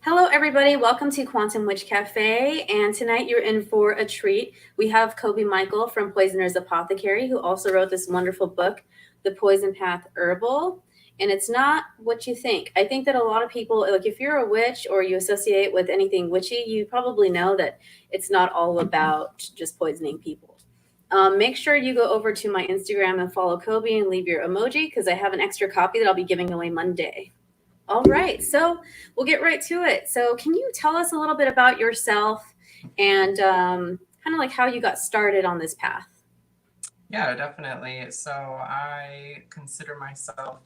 Hello, everybody. Welcome to Quantum Witch Cafe. And tonight you're in for a treat. We have Coby Michael from Poisoner's Apothecary, who also wrote this wonderful book, The Poison Path Herbal. And it's not what you think. I think that a lot of people, like if you're a witch or you associate with anything witchy, you probably know that it's not all about just poisoning people. Make sure you go over to my Instagram and follow Coby and leave your emoji because I have an extra copy that I'll be giving away Monday. All right, so we'll get right to it. So can you tell us a little bit about yourself and kind of like how you got started on this path? Yeah, definitely. So I consider myself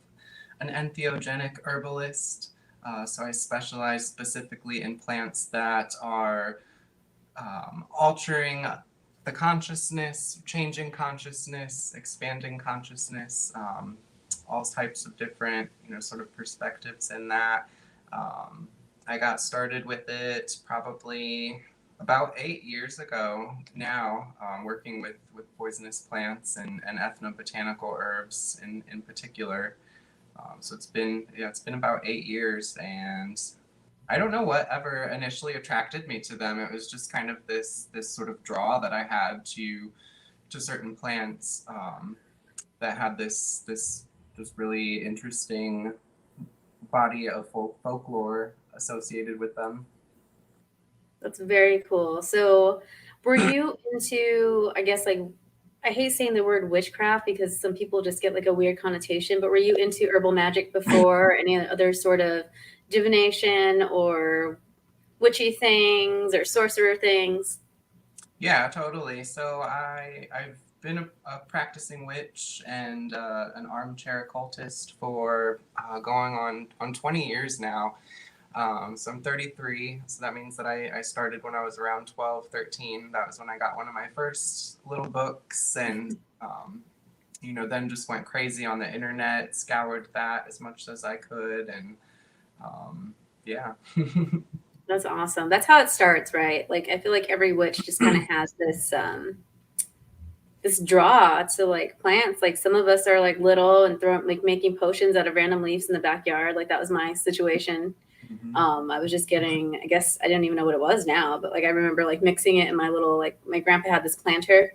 an entheogenic herbalist. So I specialize specifically in plants that are altering the consciousness, changing consciousness, expanding consciousness, all types of different, sort of perspectives in that. I got started with it probably about 8 years ago now, working with poisonous plants and ethnobotanical herbs in particular. So it's been about 8 years, and I don't know what ever initially attracted me to them. It was just kind of this sort of draw that I had to certain plants that had this really interesting body of folklore associated with them. That's very cool. So were you into, I guess, like, I hate saying the word witchcraft because some people just get like a weird connotation, but were you into herbal magic before? Any other sort of divination or witchy things or sorcerer things? Yeah, totally. So I've been a practicing witch and an armchair occultist for going on 20 years now. So I'm 33, so that means that I started when I was around 12, 13. That was when I got one of my first little books, and then just went crazy on the internet, scoured that as much as I could, and yeah. That's awesome. That's how it starts, right? Like I feel like every witch just kind of has this draw to like plants. Like some of us are like little and throwing like making potions out of random leaves in the backyard. Like that was my situation. I was just getting, I guess I didn't even know what it was now, but like I remember like mixing it in my little, like my grandpa had this planter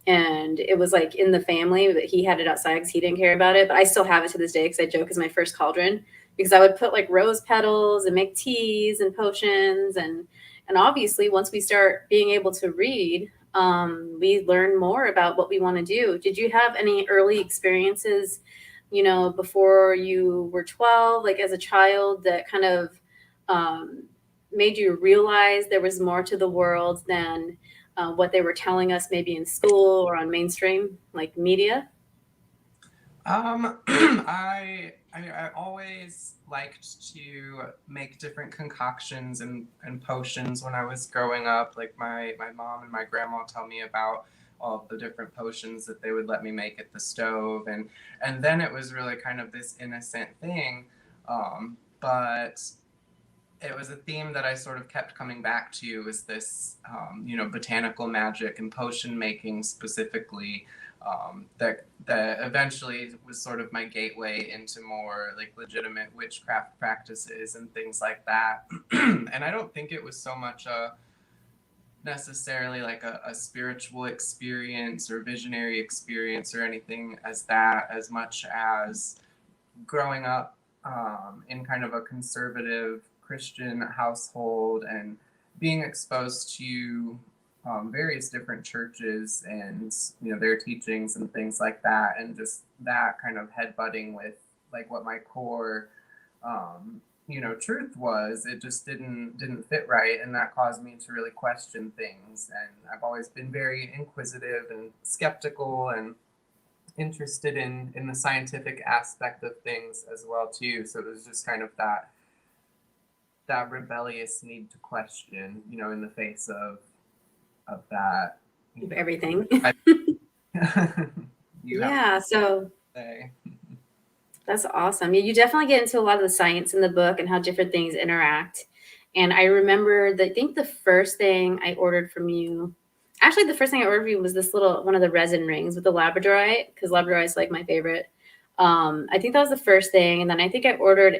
and it was like in the family, but he had it outside because he didn't care about it. But I still have it to this day because I joke it's my first cauldron because I would put like rose petals and make teas and potions and obviously once we start being able to read, we learn more about what we want to do. Did you have any early experiences, before you were 12, like as a child, that kind of made you realize there was more to the world than what they were telling us maybe in school or on mainstream like media? I always liked to make different concoctions and potions when I was growing up. Like my mom and my grandma tell me about all of the different potions that they would let me make at the stove, and then it was really kind of this innocent thing, but it was a theme that I sort of kept coming back to, was this botanical magic and potion making specifically, that eventually was sort of my gateway into more like legitimate witchcraft practices and things like that. And I don't think it was so much necessarily like a spiritual experience or visionary experience or anything as that, as much as growing up in kind of a conservative Christian household and being exposed to various different churches and their teachings and things like that, and just that kind of headbutting with like what my core truth was. It just didn't fit right, and that caused me to really question things. And I've always been very inquisitive and skeptical and interested in the scientific aspect of things as well too. So it was just kind of that rebellious need to question, in the face of that. Everything. Yeah. So that's awesome. You definitely get into a lot of the science in the book and how different things interact. And I remember I think the first thing I ordered from you, actually the first thing I ordered from you was this little one of the resin rings with the labradorite, because labradorite is like my favorite. I think that was the first thing. And then I think I ordered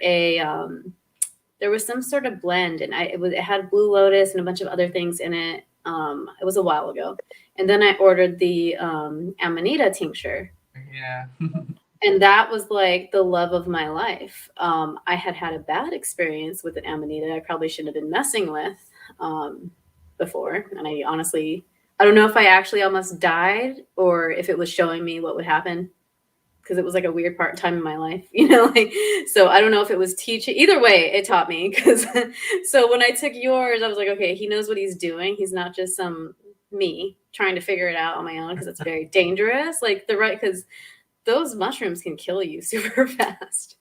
there was some sort of blend, and it had blue lotus and a bunch of other things in it. It was a while ago. And then I ordered the Amanita tincture. Yeah. And that was like the love of my life. I had a bad experience with an Amanita I probably shouldn't have been messing with before. And I don't know if I actually almost died or if it was showing me what would happen, because it was like a weird time in my life, like, so I don't know if it was teaching. Either way, it taught me, because so when I took yours, I was like, okay, he knows what he's doing. He's not just some me trying to figure it out on my own, because it's very dangerous. Like because those mushrooms can kill you super fast.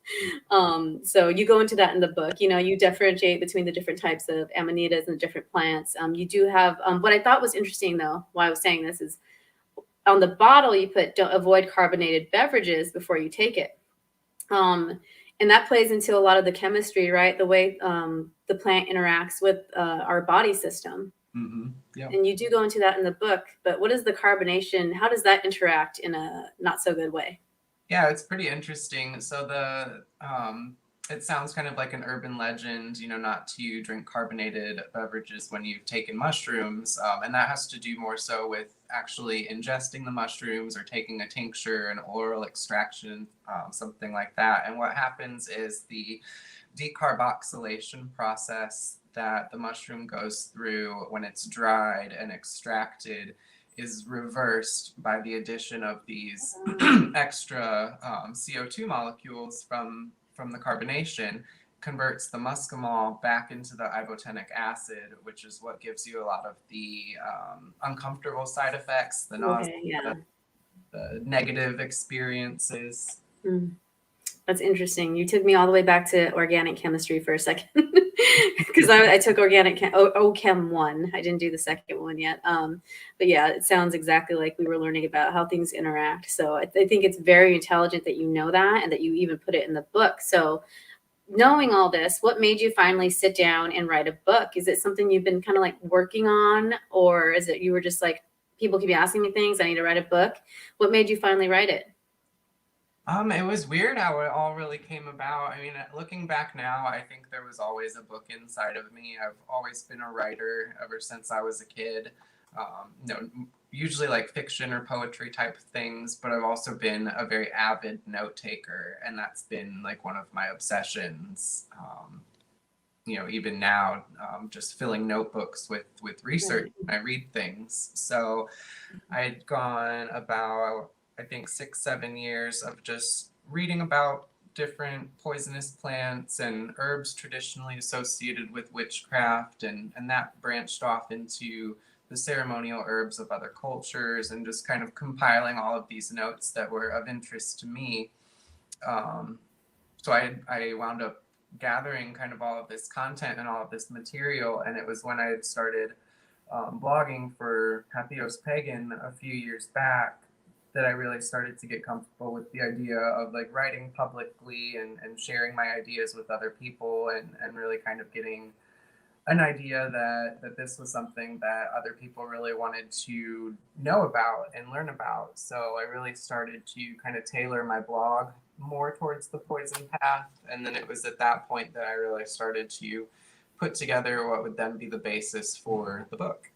So you go into that in the book. You differentiate between the different types of amanitas and the different plants. You do have what I thought was interesting, though, why I was saying this is, on the bottle you put, don't avoid carbonated beverages before you take it. And that plays into a lot of the chemistry, right? The way the plant interacts with our body system. Mm-hmm. Yep. And you do go into that in the book, but what is the carbonation? How does that interact in a not so good way? Yeah, it's pretty interesting. So it sounds kind of like an urban legend, not to drink carbonated beverages when you've taken mushrooms. And that has to do more so with actually ingesting the mushrooms or taking a tincture, an oral extraction, something like that. And what happens is the decarboxylation process that the mushroom goes through when it's dried and extracted is reversed by the addition of these extra CO2 molecules from the carbonation, converts the muscimol back into the ibotenic acid, which is what gives you a lot of the uncomfortable side effects, the nausea, the negative experiences. That's interesting. You took me all the way back to organic chemistry for a second, because I took organic OChem 1. I didn't do the second one yet. But yeah, it sounds exactly like we were learning about how things interact. So I think it's very intelligent that you know that, and that you even put it in the book. So knowing all this, what made you finally sit down and write a book? Is it something you've been kind of like working on, or is it you were just like, people keep asking me things, I need to write a book? What made you finally write it? It was weird how it all really came about. I mean, looking back now, I think there was always a book inside of me. I've always been a writer ever since I was a kid. Usually like fiction or poetry type things, but I've also been a very avid note taker, and that's been like one of my obsessions. Even now, just filling notebooks with research when I read things. So I had gone about, I think, 6-7 years of just reading about different poisonous plants and herbs traditionally associated with witchcraft, and that branched off into the ceremonial herbs of other cultures, and just kind of compiling all of these notes that were of interest to me. So I wound up gathering kind of all of this content and all of this material, and it was when I had started blogging for Patheos Pagan a few years back that I really started to get comfortable with the idea of like writing publicly and sharing my ideas with other people, and really kind of getting an idea that this was something that other people really wanted to know about and learn about. So I really started to kind of tailor my blog more towards the poison path. And then it was at that point that I really started to put together what would then be the basis for the book.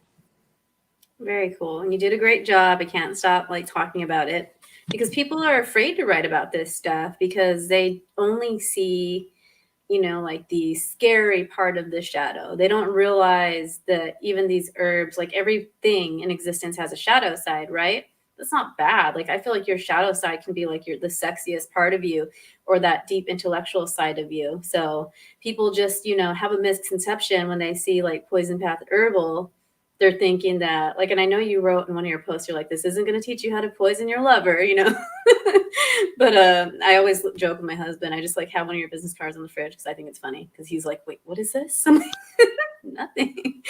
Very cool. And you did a great job. I can't stop like talking about it, because people are afraid to write about this stuff because they only see, like the scary part of the shadow. They don't realize that even these herbs, like everything in existence has a shadow side, right? That's not bad. Like, I feel like your shadow side can be like the sexiest part of you, or that deep intellectual side of you. So people just, have a misconception when they see like poison path herbal. They're thinking that, like, and I know you wrote in one of your posts, you're like, this isn't going to teach you how to poison your lover, But I always joke with my husband, I just like have one of your business cards on the fridge because I think it's funny, because he's like, wait, what is this? I'm like, nothing.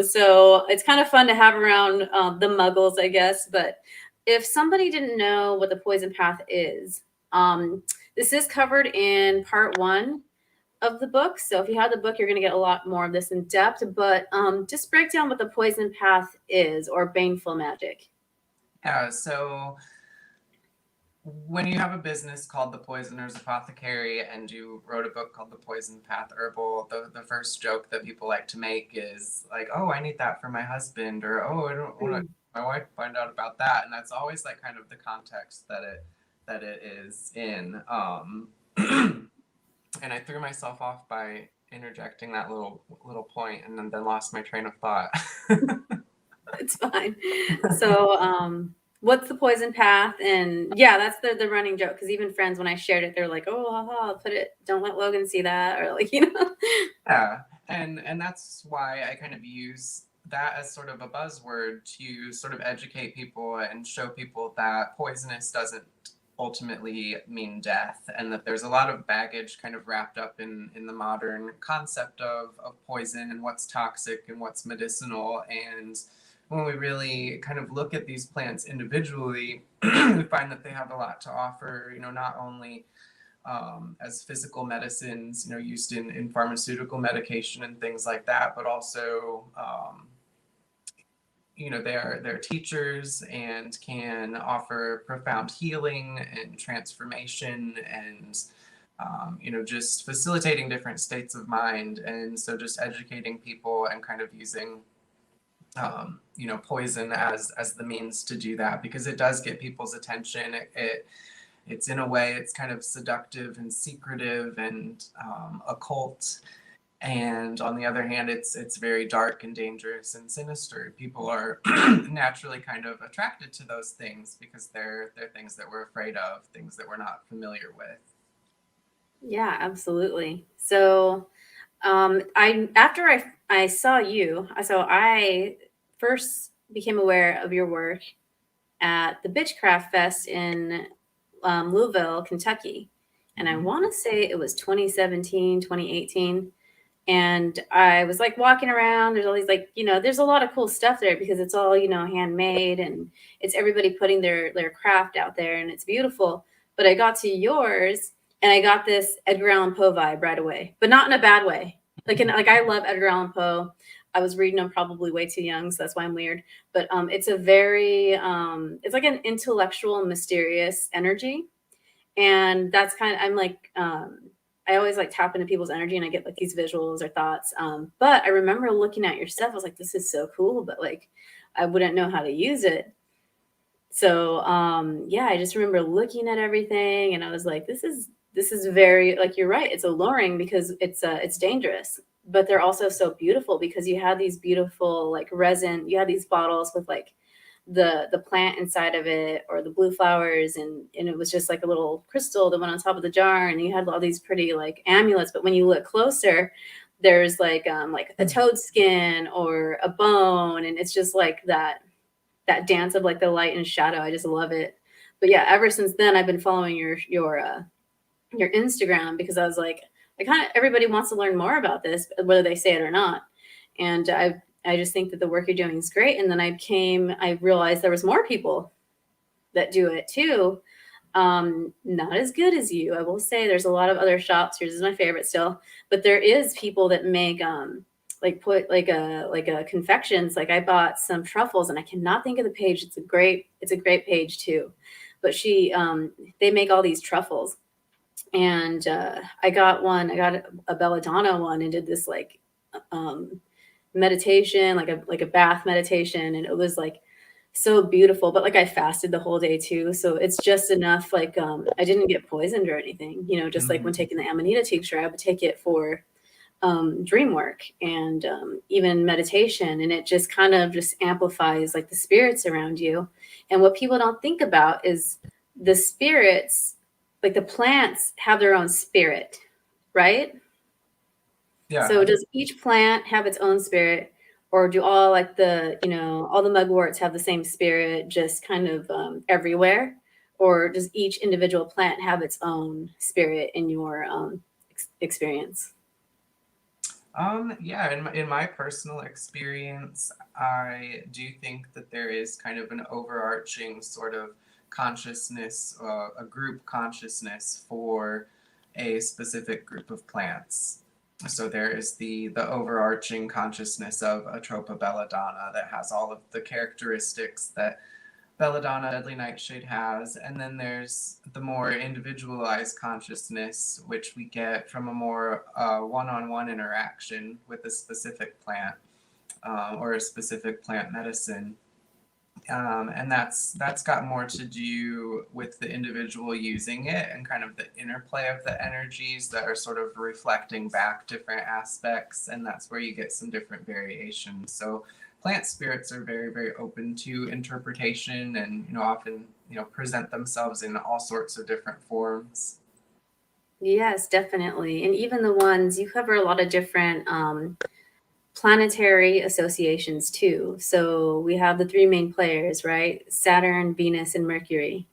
So it's kind of fun to have around the muggles, I guess. But if somebody didn't know what the poison path is, this is covered in part 1 of the book. So if you have the book, you're going to get a lot more of this in depth, but just break down what the poison path is, or baneful magic. Yeah, so when you have a business called The Poisoner's Apothecary and you wrote a book called The Poison Path Herbal, the first joke that people like to make is like, oh, I need that for my husband, or oh, I don't want my wife to find out about that. And that's always like kind of the context that it is in. And I threw myself off by interjecting that little point and then lost my train of thought. It's fine. So, what's the poison path? And yeah, that's the running joke. Because even friends, when I shared it, they're like, "Oh, haha, put it. Don't let Logan see that," or like, you know. Yeah, and that's why I kind of use that as sort of a buzzword to sort of educate people and show people that poisonous doesn't ultimately mean death, and that there's a lot of baggage kind of wrapped up in the modern concept of poison and what's toxic and what's medicinal. And when we really kind of look at these plants individually, we find that they have a lot to offer, not only as physical medicines, used in pharmaceutical medication and things like that, but also, they're teachers and can offer profound healing and transformation and, just facilitating different states of mind. And so just educating people and kind of using, poison as the means to do that, because it does get people's attention. It's in a way, it's kind of seductive and secretive and occult. And on the other hand, it's very dark and dangerous and sinister. People are naturally kind of attracted to those things because they're things that we're afraid of, things that we're not familiar with. Yeah, absolutely. So, I saw you, so I first became aware of your work at the Witchcraft Fest in Louisville, Kentucky. And I want to say it was 2017, 2018. And I was like walking around. There's all these there's a lot of cool stuff there because it's all, handmade, and it's everybody putting their craft out there, and it's beautiful. But I got to yours and I got this Edgar Allan Poe vibe right away, but not in a bad way. Like I love Edgar Allan Poe. I was reading them probably way too young, so that's why I'm weird. But it's a very it's like an intellectual, mysterious energy, and that's kind of I'm like I always like tap into people's energy and I get like these visuals or thoughts. But I remember looking at your stuff, I was like, this is so cool, but like I wouldn't know how to use it. So yeah, I just remember looking at everything and I was like, this is very, like, you're right, it's alluring because it's dangerous, but they're also so beautiful because you had these beautiful like resin, you had these bottles with like the plant inside of it or the blue flowers, and it was just like a little crystal that went on top of the jar, and you had all these pretty like amulets, but when you look closer there's like a toad skin or a bone, and it's just like that dance of like the light and shadow. I just love it. But yeah, ever since then I've been following your Instagram because I was like, I kind of, everybody wants to learn more about this, whether they say it or not. And I just think that the work you're doing is great. And then I realized there was more people that do it too. Not as good as you, I will say. There's a lot of other shops. Yours is my favorite still, but there is people that make put like a confections. Like I bought some truffles, and I cannot think of the page. It's a great page too. But they make all these truffles, and I got a belladonna one, and did this like meditation, like a bath meditation, and it was like so beautiful. But like I fasted the whole day too, so it's just enough. Like I didn't get poisoned or anything, just like when taking the Amanita tincture, I would take it for dream work and even meditation, and it just kind of just amplifies like the spirits around you. And what people don't think about is the spirits, like the plants have their own spirit, right? Yeah. So does each plant have its own spirit, or do all like all the mugworts have the same spirit, just kind of everywhere? Or does each individual plant have its own spirit in your experience? Yeah, in my personal experience, I do think that there is kind of an overarching sort of consciousness, a group consciousness for a specific group of plants. So there is the overarching consciousness of Atropa belladonna that has all of the characteristics that belladonna, deadly nightshade has, and then there's the more individualized consciousness, which we get from a more one-on-one interaction with a specific plant or a specific plant medicine. And that's got more to do with the individual using it and kind of the interplay of the energies that are sort of reflecting back different aspects, and that's where you get some different variations. So plant spirits are very, very open to interpretation, and often present themselves in all sorts of different forms. Yes, definitely. And even the ones you cover a lot of different planetary associations too. So we have the three main players, right? Saturn, Venus, and Mercury.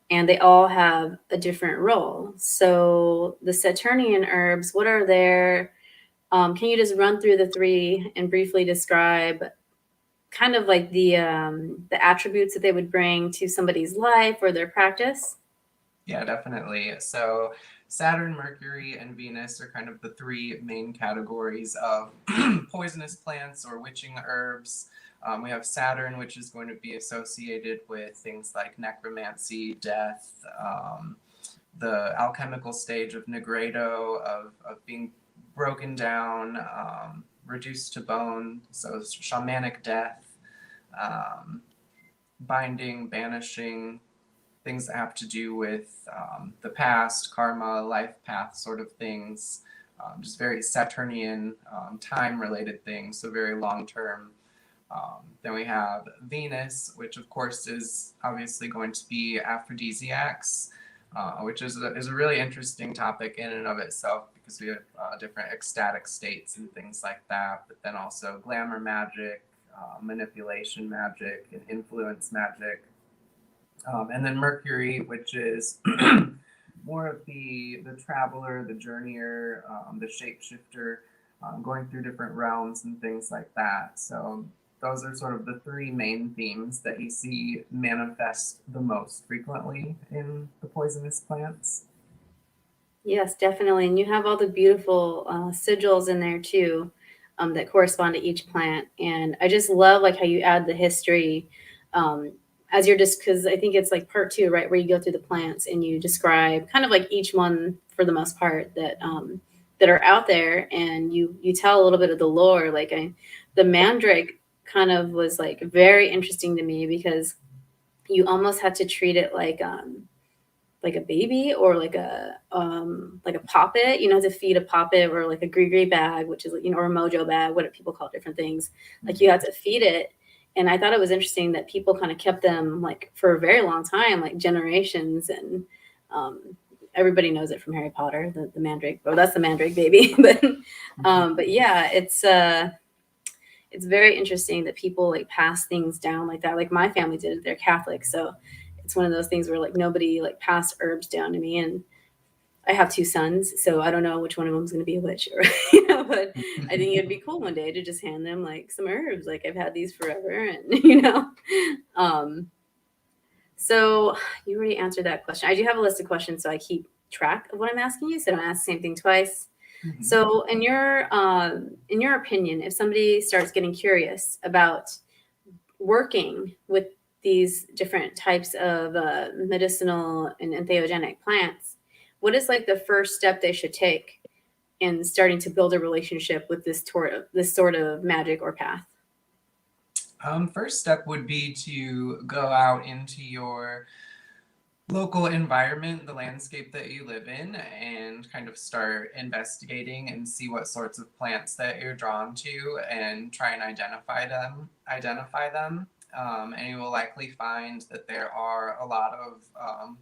And they all have a different role. So the Saturnian herbs, what are their, can you just run through the three and briefly describe kind of like the attributes that they would bring to somebody's life or their practice? Yeah, definitely. So Saturn, Mercury, and Venus are kind of the three main categories of poisonous plants or witching herbs. We have Saturn, which is going to be associated with things like necromancy, death, the alchemical stage of nigredo, of being broken down, reduced to bone, so shamanic death, binding, banishing, things that have to do with the past, karma, life path sort of things, just very Saturnian, time-related things, so very long-term. Then we have Venus, which of course is obviously going to be aphrodisiacs, which is a really interesting topic in and of itself, because we have different ecstatic states and things like that, but then also glamour magic, manipulation magic, and influence magic. And then Mercury, which is more of the traveler, the journeyer, the shapeshifter, going through different realms and things like that. So those are sort of the three main themes that you see manifest the most frequently in the poisonous plants. Yes, definitely. And you have all the beautiful sigils in there too, that correspond to each plant. And I just love like how you add the history as you're just, because I think it's like part two, right, where you go through the plants and you describe kind of like each one for the most part that that are out there, and you tell a little bit of the lore. Like the mandrake kind of was like very interesting to me, because you almost had to treat it like a baby or like a poppet, to feed a poppet, or like a gree bag, which is or a mojo bag, what people call different things. Like you had to feed it. And I thought it was interesting that people kind of kept them like for a very long time, like generations. And everybody knows it from Harry Potter, the mandrake. Oh, that's the mandrake baby. But yeah, it's very interesting that people like pass things down like that. Like my family did it. They're Catholic, so it's one of those things where like nobody like passed herbs down to me. And I have two sons, so I don't know which one of them is going to be a witch, or but I think it'd be cool one day to just hand them like some herbs. Like I've had these forever, and Um, so you already answered that question. I do have a list of questions, so I keep track of what I'm asking you, so I don't ask the same thing twice. Mhm. So in your opinion, if somebody starts getting curious about working with these different types of medicinal and entheogenic plants, what is like the first step they should take in starting to build a relationship with this sort of magic or path? First step would be to go out into your local environment, the landscape that you live in, and kind of start investigating and see what sorts of plants that you're drawn to, and try and identify them. And you will likely find that there are a lot of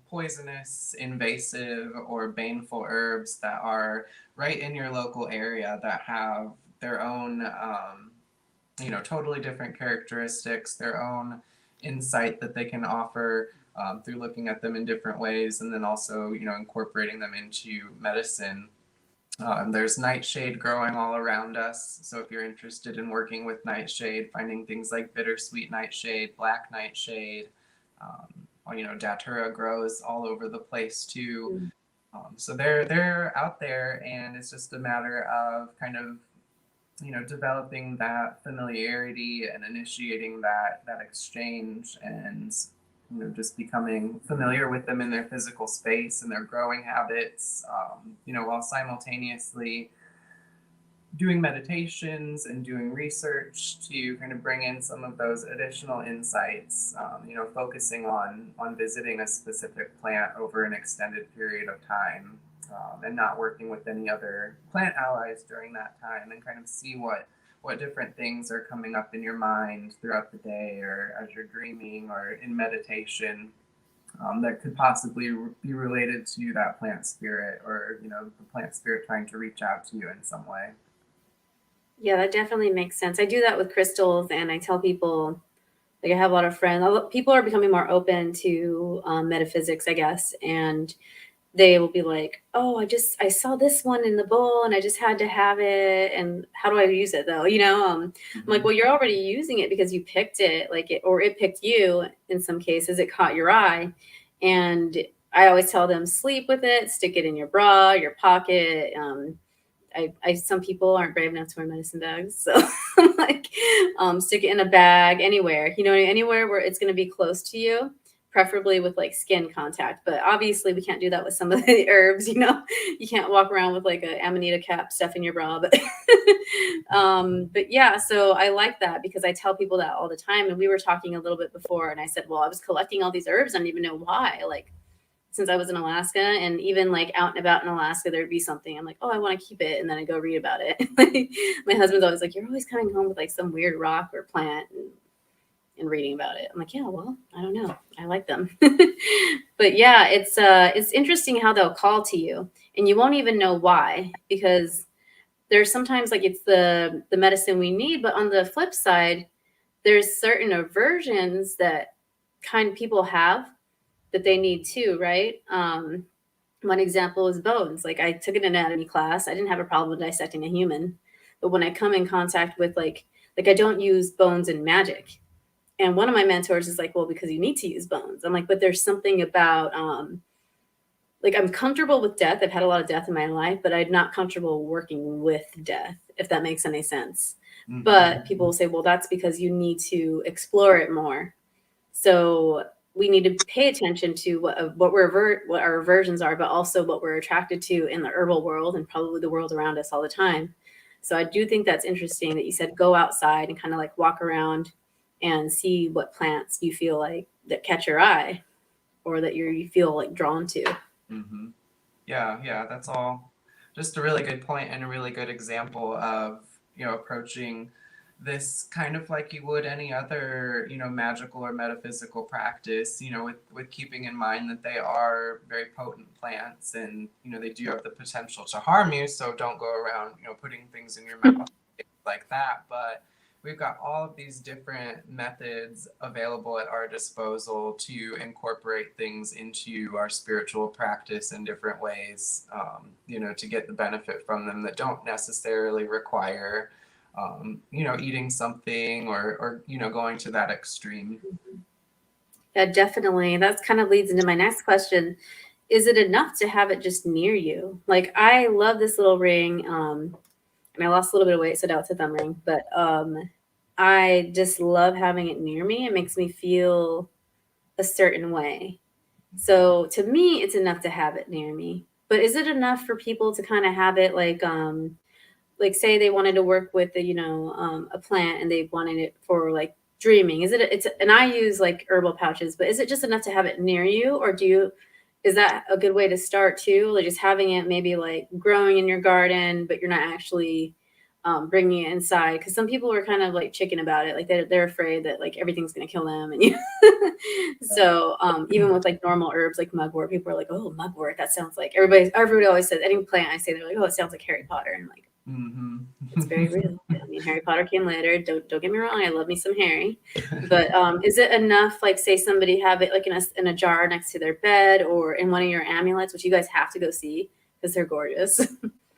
poisonous, invasive, or baneful herbs that are right in your local area that have their own, totally different characteristics, their own insight that they can offer through looking at them in different ways, and then also, incorporating them into medicine. There's nightshade growing all around us. So if you're interested in working with nightshade, finding things like bittersweet nightshade, black nightshade, datura grows all over the place too. Mm. So they're out there, and it's just a matter of kind of developing that familiarity and initiating that exchange, and just becoming familiar with them in their physical space and their growing habits, while simultaneously doing meditations and doing research to kind of bring in some of those additional insights, focusing on visiting a specific plant over an extended period of time, and not working with any other plant allies during that time, and kind of see what different things are coming up in your mind throughout the day or as you're dreaming or in meditation, that could possibly be related to that plant spirit, or the plant spirit trying to reach out to you in some way. Yeah, that definitely makes sense. I do that with crystals, and I tell people, like, I have a lot of friends. People are becoming more open to metaphysics, I guess, and they will be like, "Oh, I saw this one in the bowl, and I just had to have it. And how do I use it, though?" I'm like, "Well, you're already using it because you picked it, or it picked you. In some cases, it caught your eye." And I always tell them, sleep with it, stick it in your bra, your pocket. Some people aren't brave enough to wear medicine bags, so I'm like, stick it in a bag anywhere, anywhere where it's going to be close to you, preferably with like skin contact. But obviously, we can't do that with some of the herbs. You can't walk around with like a amanita cap stuff in your bra. But but yeah, so I like that because I tell people that all the time. And we were talking a little bit before, and I said, well, I was collecting all these herbs. I don't even know why. Like, since I was in Alaska, and even like out and about in Alaska, there'd be something. I'm like, oh, I want to keep it. And then I go read about it. My husband's always like, you're always coming home with like some weird rock or plant and reading about it. I'm like, yeah, well, I don't know. I like them. But yeah, it's interesting how they'll call to you and you won't even know why, because there's sometimes like it's the medicine we need. But on the flip side, there's certain aversions that kind of people have that they need too, right? One example is bones. Like, I took an anatomy class. I didn't have a problem with dissecting a human, but when I come in contact with like I don't use bones in magic. And one of my mentors is like, well, because you need to use bones. I'm like, but there's something about like, I'm comfortable with death. I've had a lot of death in my life, but I'm not comfortable working with death, if that makes any sense. Mm-hmm. But people will say, well, that's because you need to explore it more. So we need to pay attention to what our aversions are, but also what we're attracted to in the herbal world and probably the world around us all the time. So I do think that's interesting that you said go outside and kind of like walk around and see what plants you feel like that catch your eye or that you feel like drawn to. Mm-hmm. Yeah, that's all just a really good point and a really good example of, approaching this kind of like you would any other, magical or metaphysical practice, with keeping in mind that they are very potent plants and, they do have the potential to harm you. So don't go around, putting things in your mouth like that. But we've got all of these different methods available at our disposal to incorporate things into our spiritual practice in different ways, to get the benefit from them that don't necessarily require eating something or going to that extreme. Yeah, definitely. That kind of leads into my next question. Is it enough to have it just near you? Like, I love this little ring, and I lost a little bit of weight, so now it's a thumb ring, but I just love having it near me. It makes me feel a certain way. So to me, it's enough to have it near me. But is it enough for people to kind of have it like say they wanted to work with a plant and they wanted it for like dreaming? And I use like herbal pouches, but is it just enough to have it near you, or is that a good way to start too? Like, just having it maybe like growing in your garden, but you're not actually bringing it inside, because some people are kind of like chicken about it, like they're afraid that like everything's going to kill them, and so even with like normal herbs like mugwort, people are like, oh, mugwort, that sounds like everybody always says, any plant I say, they're like, oh, it sounds like Harry Potter. And like, mm-hmm. It's very real. I mean, Harry Potter came later. Don't get me wrong, I love me some Harry, but is it enough? Like, say somebody have it like in a jar next to their bed or in one of your amulets, which you guys have to go see because they're gorgeous.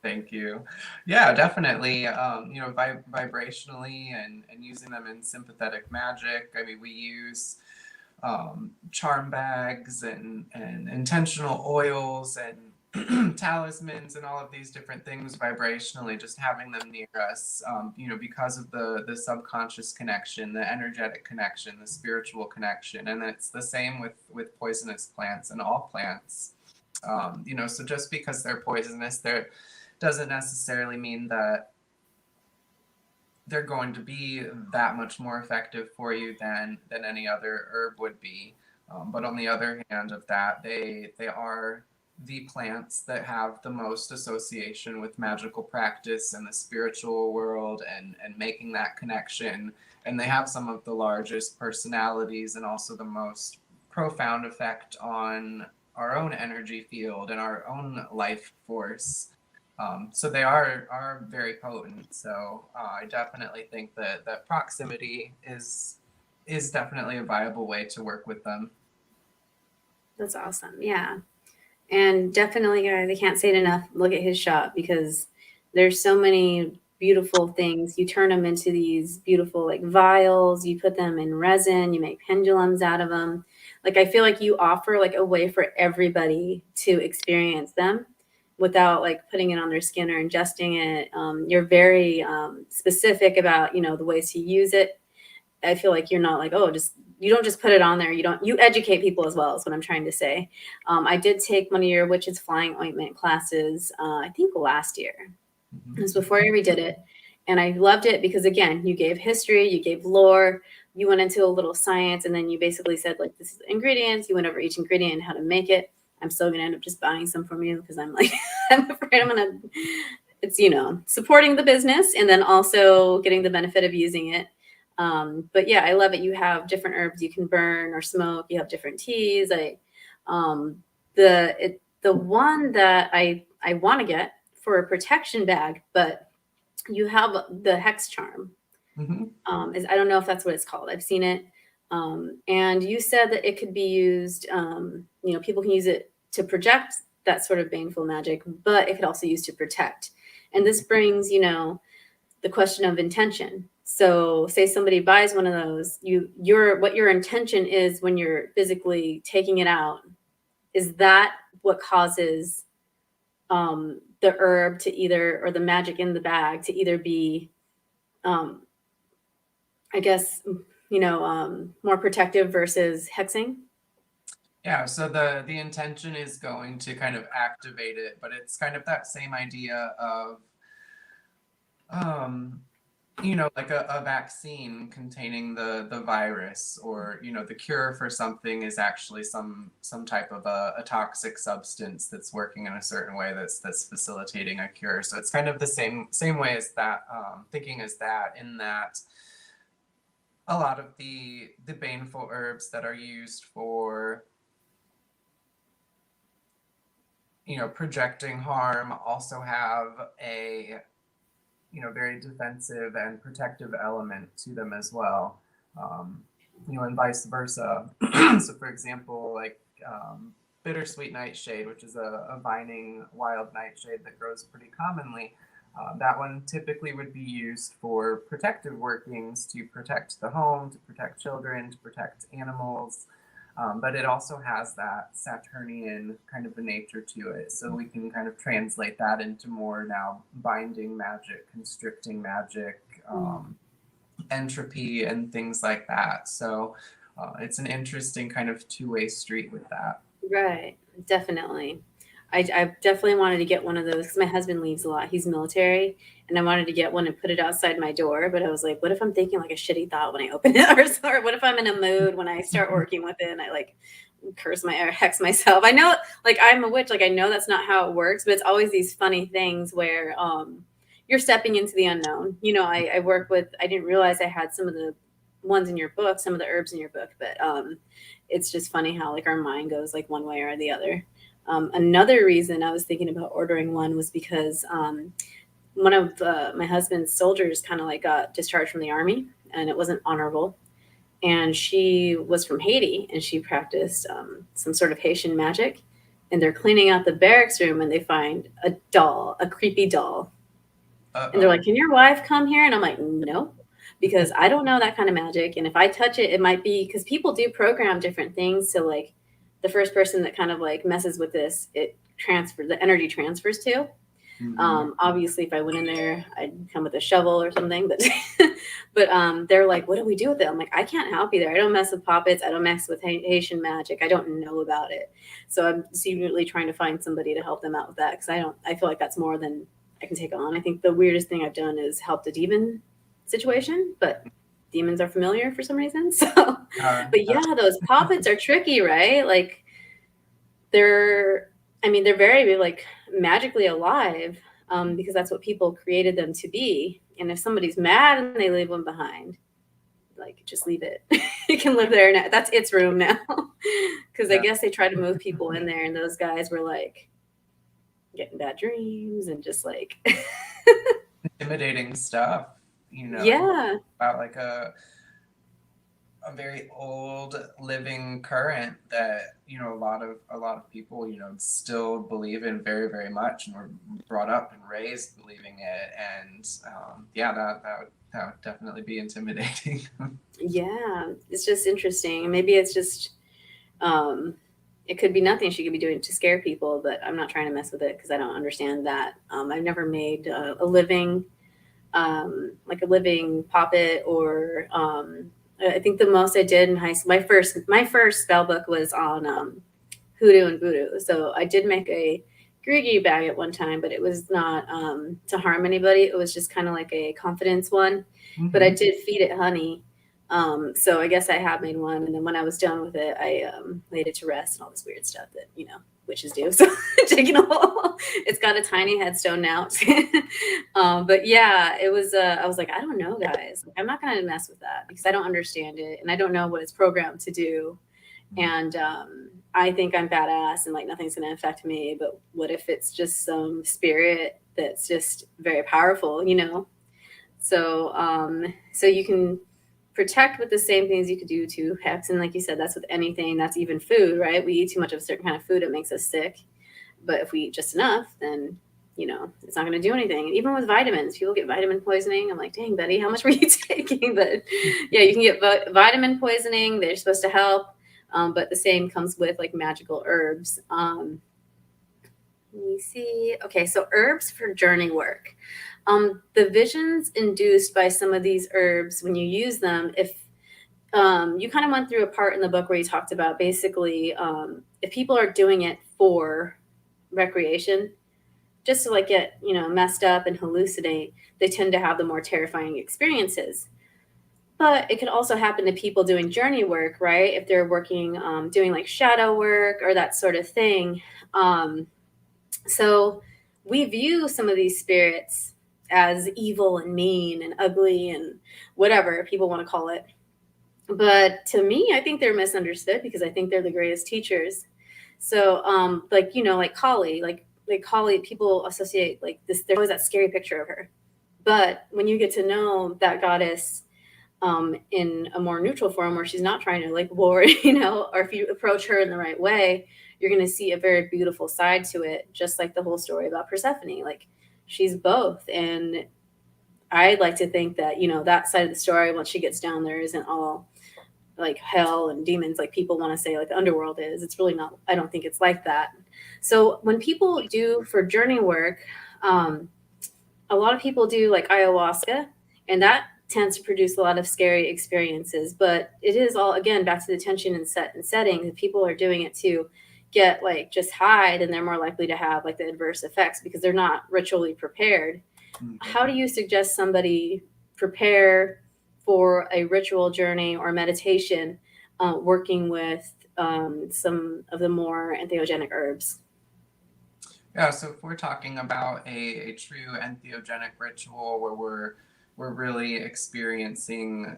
Thank you. Yeah, definitely. Vibrationally and using them in sympathetic magic. I mean, we use charm bags and intentional oils and talismans and all of these different things vibrationally, just having them near us, because of the subconscious connection, the energetic connection, the spiritual connection. And it's the same with poisonous plants and all plants. So just because they're poisonous, there doesn't necessarily mean that they're going to be that much more effective for you than any other herb would be. But on the other hand of that, they are the plants that have the most association with magical practice and the spiritual world and making that connection. And they have some of the largest personalities and also the most profound effect on our own energy field and our own life force. So they are very potent. So I definitely think that proximity is definitely a viable way to work with them. That's awesome. Yeah. And definitely, guys, I can't say it enough. Look at his shop, because there's so many beautiful things. You turn them into these beautiful like vials. You put them in resin. You make pendulums out of them. Like, I feel like you offer like a way for everybody to experience them without like putting it on their skin or ingesting it. You're very specific about, the ways to use it. I feel like you're not like, you don't just put it on there. You educate people as well, is what I'm trying to say. I did take one of your Wytch's flying ointment classes, I think last year. It was before I redid it. And I loved it because, again, you gave history, you gave lore, you went into a little science, and then you basically said, like, this is the ingredients. You went over each ingredient and how to make it. I'm still going to end up just buying some from you because I'm like, I'm afraid it's, supporting the business and then also getting the benefit of using it. But yeah, I love it. You have different herbs you can burn or smoke. You have different teas. The one that I want to get for a protection bag, but you have the hex charm. I don't know if that's what it's called. I've seen it. And you said that it could be used, people can use it to project that sort of baneful magic, but it could also use to protect. And this brings, the question of intention. So say somebody buys one of those, what your intention is when you're physically taking it out, is that what causes the herb to either, or the magic in the bag to either be, I guess, more protective versus hexing? Yeah, so the intention is going to kind of activate it, but it's kind of that same idea of like a vaccine containing the virus, or the cure for something is actually some type of a toxic substance that's working in a certain way that's facilitating a cure. So it's kind of the same way as that, thinking as that, in that a lot of the baneful herbs that are used for projecting harm also have a very defensive and protective element to them as well, and vice versa. So for example, like bittersweet nightshade, which is a vining wild nightshade that grows pretty commonly, that one typically would be used for protective workings, to protect the home, to protect children, to protect animals. But it also has that Saturnian kind of a nature to it. So we can kind of translate that into more now binding magic, constricting magic, entropy, and things like that. So it's an interesting kind of two-way street with that. Right. Definitely. I definitely wanted to get one of those because my husband leaves a lot. He's military, and I wanted to get one and put it outside my door. But I was like, what if I'm thinking like a shitty thought when I open it, or what if I'm in a mood when I start working with it and I like curse or hex myself? I know, like, I'm a witch, like I know that's not how it works, but it's always these funny things where you're stepping into the unknown. I work with. I didn't realize I had some of the ones in your book, some of the herbs in your book, but it's just funny how like our mind goes like one way or the other. Another reason I was thinking about ordering one was because one of my husband's soldiers kind of like got discharged from the army, and it wasn't honorable. And she was from Haiti, and she practiced some sort of Haitian magic. And they're cleaning out the barracks room, and they find a creepy doll. Uh-oh. And they're like, "Can your wife come here?" And I'm like, "No, because I don't know that kind of magic. And if I touch it, it might be," because people do program different things. So like, the first person that kind of like messes with this, it the energy transfers to. Obviously, if I went in there, I'd come with a shovel or something. But they're like, "What do we do with it?" I'm like, "I can't help you there. I don't mess with poppets. I don't mess with Haitian magic. I don't know about it." So I'm secretly trying to find somebody to help them out with that, because I feel like that's more than I can take on. I think the weirdest thing I've done is helped a demon situation, but demons are familiar for some reason. So, but yeah, those poppets are tricky, right? Like they're very like magically alive, because that's what people created them to be. And if somebody's mad and they leave one behind, like just leave it. It can live there now. That's its room now. Because I guess they tried to move people in there, and those guys were like getting bad dreams and just like intimidating stuff, Yeah. about like a very old living current that a lot of people still believe in very, very much, and were brought up and raised believing it. And that would definitely be intimidating. Yeah, it's just interesting. Maybe it's just it could be nothing she could be doing to scare people, but I'm not trying to mess with it because I don't understand that. I've never made a living like a living poppet, or I think the most I did in high school, my first spell book was on hoodoo and voodoo. So I did make a Griggy bag at one time, but it was not to harm anybody. It was just kind of like a confidence one. But I did feed it honey. So I guess I have made one, and then when I was done with it, I laid it to rest and all this weird stuff that witches do. So digging a hole. It's got a tiny headstone now. But yeah, it was. I was like, I don't know, guys. I'm not gonna mess with that because I don't understand it, and I don't know what it's programmed to do. And I think I'm badass, and like nothing's gonna affect me. But what if it's just some spirit that's just very powerful, So you can protect with the same things you could do to hex. And like you said, that's with anything. That's even food, right? We eat too much of a certain kind of food, it makes us sick. But if we eat just enough, then it's not going to do anything. And even with vitamins, people get vitamin poisoning. I'm like, dang, Betty, how much were you taking? But yeah, you can get vitamin poisoning. They're supposed to help. But the same comes with like magical herbs. Let me see. Okay, so herbs for journey work. The visions induced by some of these herbs, when you use them, if you kind of went through a part in the book where you talked about basically if people are doing it for recreation, just to like get messed up and hallucinate, they tend to have the more terrifying experiences. But it could also happen to people doing journey work, right? If they're working, doing like shadow work or that sort of thing. So we view some of these spirits as evil and mean and ugly and whatever people want to call it. But to me, I think they're misunderstood because I think they're the greatest teachers. So like Kali, like Kali, people associate like this, there's always that scary picture of her. But when you get to know that goddess in a more neutral form where she's not trying to like war, or if you approach her in the right way, you're going to see a very beautiful side to it, just like the whole story about Persephone. Like she's both. And I'd like to think that, that side of the story, once she gets down there, isn't all like hell and demons like people want to say like the underworld is. It's really not. I don't think it's like that. So when people do for journey work, a lot of people do like ayahuasca, and that tends to produce a lot of scary experiences. But it is all, again, back to the tension and setting. If people are doing it to get like just high, then they're more likely to have like the adverse effects because they're not ritually prepared. How do you suggest somebody prepare for a ritual journey or meditation, working with some of the more entheogenic herbs? Yeah, so if we're talking about a true entheogenic ritual where we're really experiencing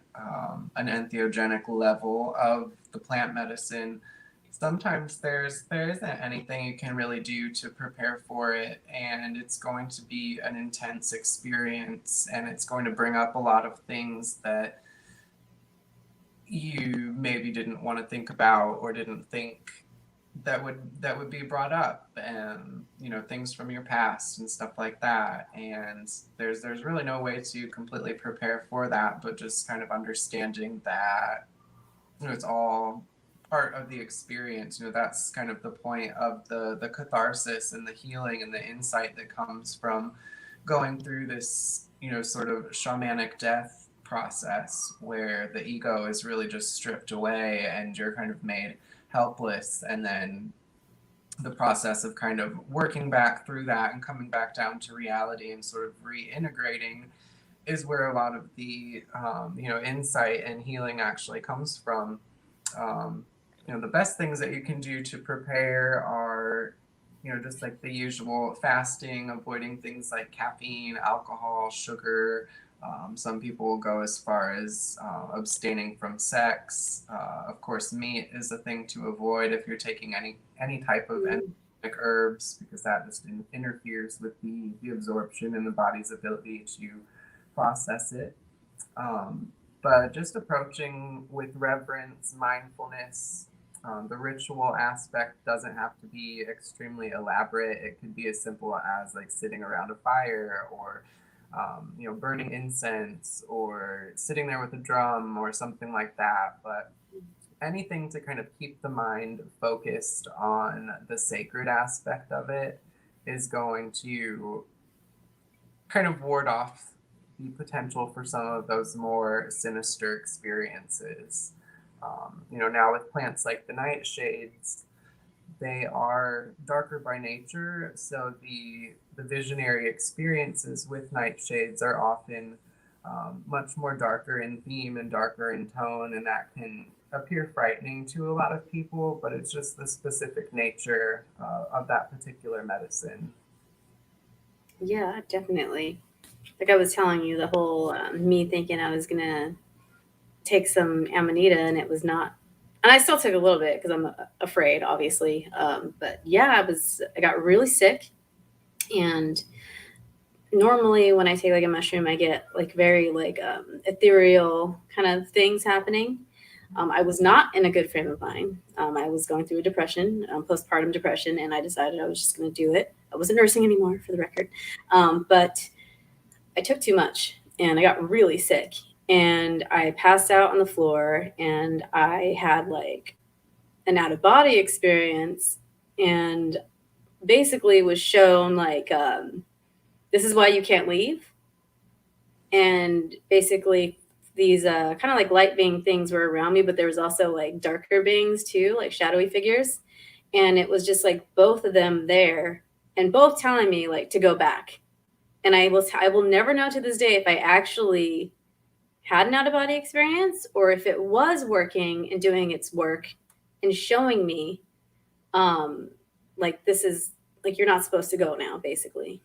an entheogenic level of the plant medicine, sometimes there isn't anything you can really do to prepare for it, and it's going to be an intense experience, and it's going to bring up a lot of things that you maybe didn't want to think about or didn't think that would be brought up, and things from your past and stuff like that. And there's really no way to completely prepare for that, but just kind of understanding that it's all part of the experience. You know, that's kind of the point of the catharsis and the healing and the insight that comes from going through this, you know, sort of shamanic death process where the ego is really just stripped away and you're kind of made helpless, and then the process of kind of working back through that and coming back down to reality and sort of reintegrating is where a lot of the you know, insight and healing actually comes from. You know, the best things that you can do to prepare are, you know, just like the usual fasting, avoiding things like caffeine, alcohol, sugar. Some people will go as far as abstaining from sex. Of course, meat is a thing to avoid if you're taking any type of entheogenic herbs, because that just interferes with the absorption and the body's ability to process it. But just approaching with reverence, mindfulness. The ritual aspect doesn't have to be extremely elaborate. It could be as simple as like sitting around a fire, or you know, burning incense, or sitting there with a drum or something like that. But anything to kind of keep the mind focused on the sacred aspect of it is going to kind of ward off the potential for some of those more sinister experiences. You know, now with plants like the nightshades, they are darker by nature, so the visionary experiences with nightshades are often much more darker in theme and darker in tone, and that can appear frightening to a lot of people, but it's just the specific nature of that particular medicine. Yeah, definitely. Like I was telling you, the whole me thinking I was gonna take some amanita and it was not, and I still took a little bit because I'm afraid, obviously. But yeah, I got really sick, and normally when I take like a mushroom, I get like very like ethereal kind of things happening. I was not in a good frame of mind. I was going through a depression, postpartum depression, and I decided I was just going to do it. I wasn't nursing anymore, for the record, but I took too much and I got really sick, and I passed out on the floor, and I had like an out of body experience, and basically was shown like, this is why you can't leave. And basically these kind of like light being things were around me, but there was also like darker beings too, like shadowy figures. And it was just like both of them there, and both telling me like to go back. And I will never know to this day if I actually had an out of body experience or if it was working and doing its work and showing me like, this is like, you're not supposed to go now, basically.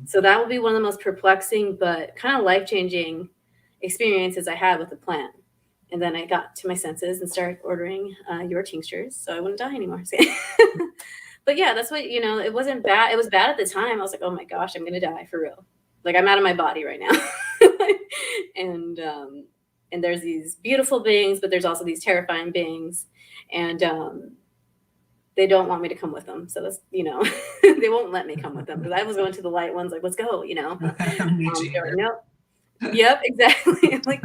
So that will be one of the most perplexing but kind of life-changing experiences I had with the plant. And then I got to my senses and started ordering your tinctures so I wouldn't die anymore. But yeah, that's what, you know, it wasn't bad. It was bad at the time. I was like, oh my gosh, I'm gonna die for real. Like, I'm out of my body right now. and there's these beautiful beings, but there's also these terrifying beings, and they don't want me to come with them. So that's, you know, they won't let me come with them, because I was going to the light ones like, let's go, you know. Nope. Yep, exactly. I'm like